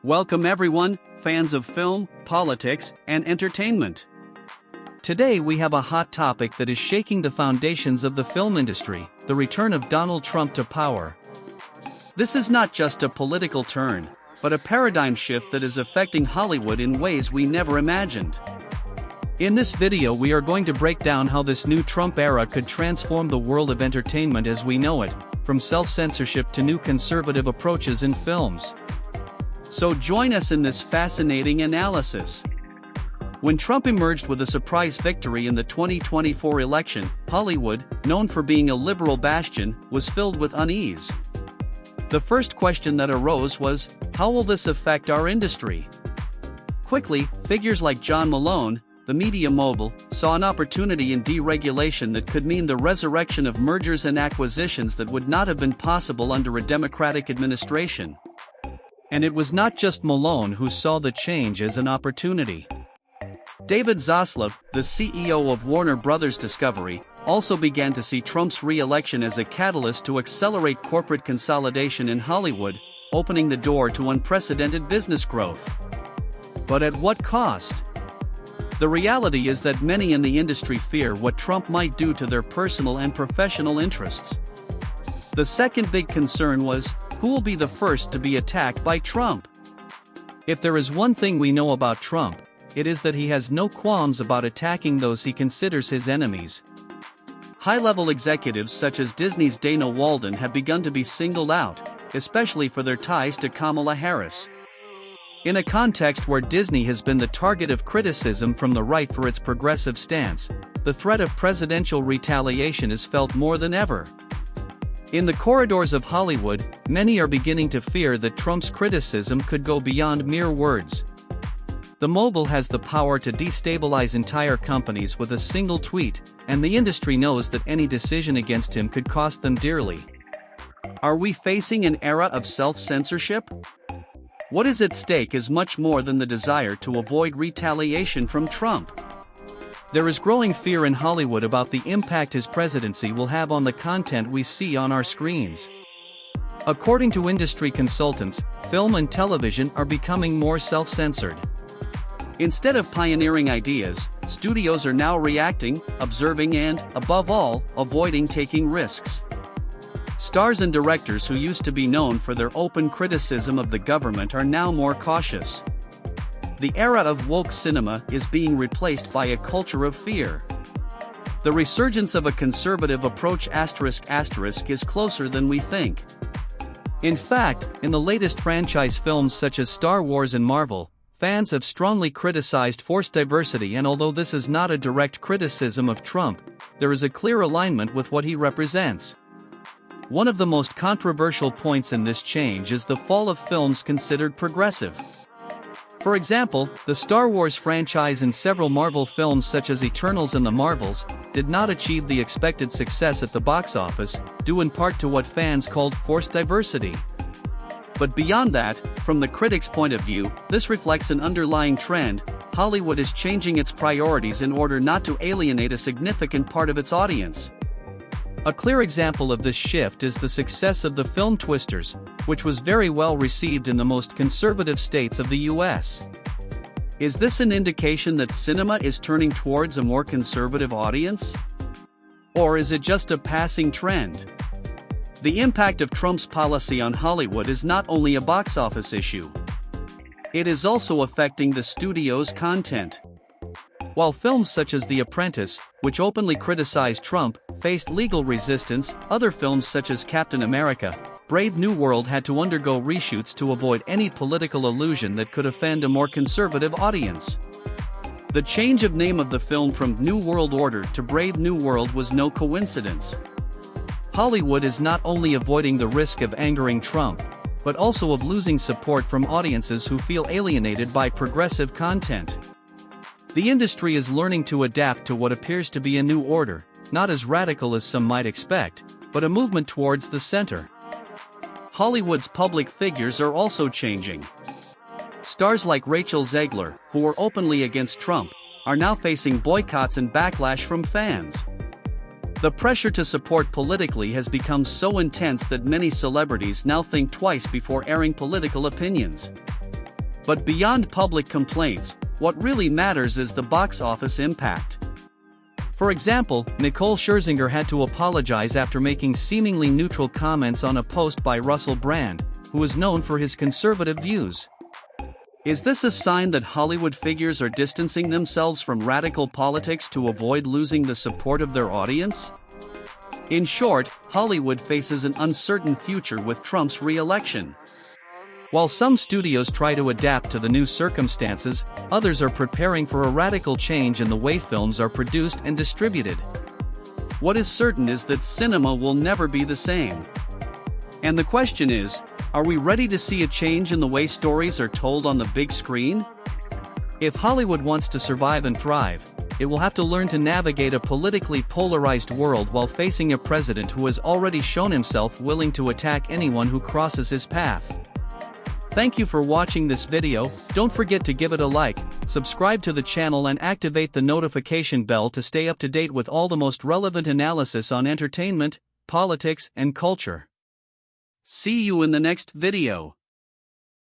Welcome everyone, fans of film, politics, and entertainment. Today we have a hot topic that is shaking the foundations of the film industry, the return of Donald Trump to power. This is not just a political turn, but a paradigm shift that is affecting Hollywood in ways we never imagined. In this video we are going to break down how this new Trump era could transform the world of entertainment as we know it, from self-censorship to new conservative approaches in films. So join us in this fascinating analysis. When Trump emerged with a surprise victory in the 2024 election, Hollywood, known for being a liberal bastion, was filled with unease. The first question that arose was, how will this affect our industry? Quickly, figures like John Malone, the media mogul, saw an opportunity in deregulation that could mean the resurrection of mergers and acquisitions that would not have been possible under a Democratic administration. And it was not just Malone who saw the change as an opportunity. David Zaslav, the CEO of Warner Bros. Discovery, also began to see Trump's re-election as a catalyst to accelerate corporate consolidation in Hollywood, opening the door to unprecedented business growth. But at what cost? The reality is that many in the industry fear what Trump might do to their personal and professional interests. The second big concern was, who will be the first to be attacked by Trump? If there is one thing we know about Trump, it is that he has no qualms about attacking those he considers his enemies. High-level executives such as Disney's Dana Walden have begun to be singled out, especially for their ties to Kamala Harris. In a context where Disney has been the target of criticism from the right for its progressive stance, the threat of presidential retaliation is felt more than ever. In the corridors of Hollywood, many are beginning to fear that Trump's criticism could go beyond mere words. The mogul has the power to destabilize entire companies with a single tweet, and the industry knows that any decision against him could cost them dearly. Are we facing an era of self-censorship? What is at stake is much more than the desire to avoid retaliation from Trump. There is growing fear in Hollywood about the impact his presidency will have on the content we see on our screens. According to industry consultants, film and television are becoming more self-censored. Instead of pioneering ideas, studios are now reacting, observing and, above all, avoiding taking risks. Stars and directors who used to be known for their open criticism of the government are now more cautious. The era of woke cinema is being replaced by a culture of fear. The resurgence of a conservative approach *** is closer than we think. In fact, in the latest franchise films such as Star Wars and Marvel, fans have strongly criticized forced diversity, and although this is not a direct criticism of Trump, there is a clear alignment with what he represents. One of the most controversial points in this change is the fall of films considered progressive. For example, the Star Wars franchise and several Marvel films such as Eternals and The Marvels did not achieve the expected success at the box office, due in part to what fans called forced diversity. But beyond that, from the critics' point of view, this reflects an underlying trend. Hollywood is changing its priorities in order not to alienate a significant part of its audience. A clear example of this shift is the success of the film Twisters, which was very well received in the most conservative states of the US. Is this an indication that cinema is turning towards a more conservative audience? Or is it just a passing trend? The impact of Trump's policy on Hollywood is not only a box office issue. It is also affecting the studio's content. While films such as The Apprentice, which openly criticized Trump, faced legal resistance, other films such as Captain America, Brave New World had to undergo reshoots to avoid any political allusion that could offend a more conservative audience. The change of name of the film from New World Order to Brave New World was no coincidence. Hollywood is not only avoiding the risk of angering Trump, but also of losing support from audiences who feel alienated by progressive content. The industry is learning to adapt to what appears to be a new order, not as radical as some might expect, but a movement towards the center. Hollywood's public figures are also changing. Stars like Rachel Zegler, who were openly against Trump, are now facing boycotts and backlash from fans. The pressure to support politically has become so intense that many celebrities now think twice before airing political opinions. But beyond public complaints, what really matters is the box office impact. For example, Nicole Scherzinger had to apologize after making seemingly neutral comments on a post by Russell Brand, who is known for his conservative views. Is this a sign that Hollywood figures are distancing themselves from radical politics to avoid losing the support of their audience? In short, Hollywood faces an uncertain future with Trump's re-election. While some studios try to adapt to the new circumstances, others are preparing for a radical change in the way films are produced and distributed. What is certain is that cinema will never be the same. And the question is, are we ready to see a change in the way stories are told on the big screen? If Hollywood wants to survive and thrive, it will have to learn to navigate a politically polarized world while facing a president who has already shown himself willing to attack anyone who crosses his path. Thank you for watching this video. Don't forget to give it a like, subscribe to the channel and activate the notification bell to stay up to date with all the most relevant analysis on entertainment, politics and culture. See you in the next video.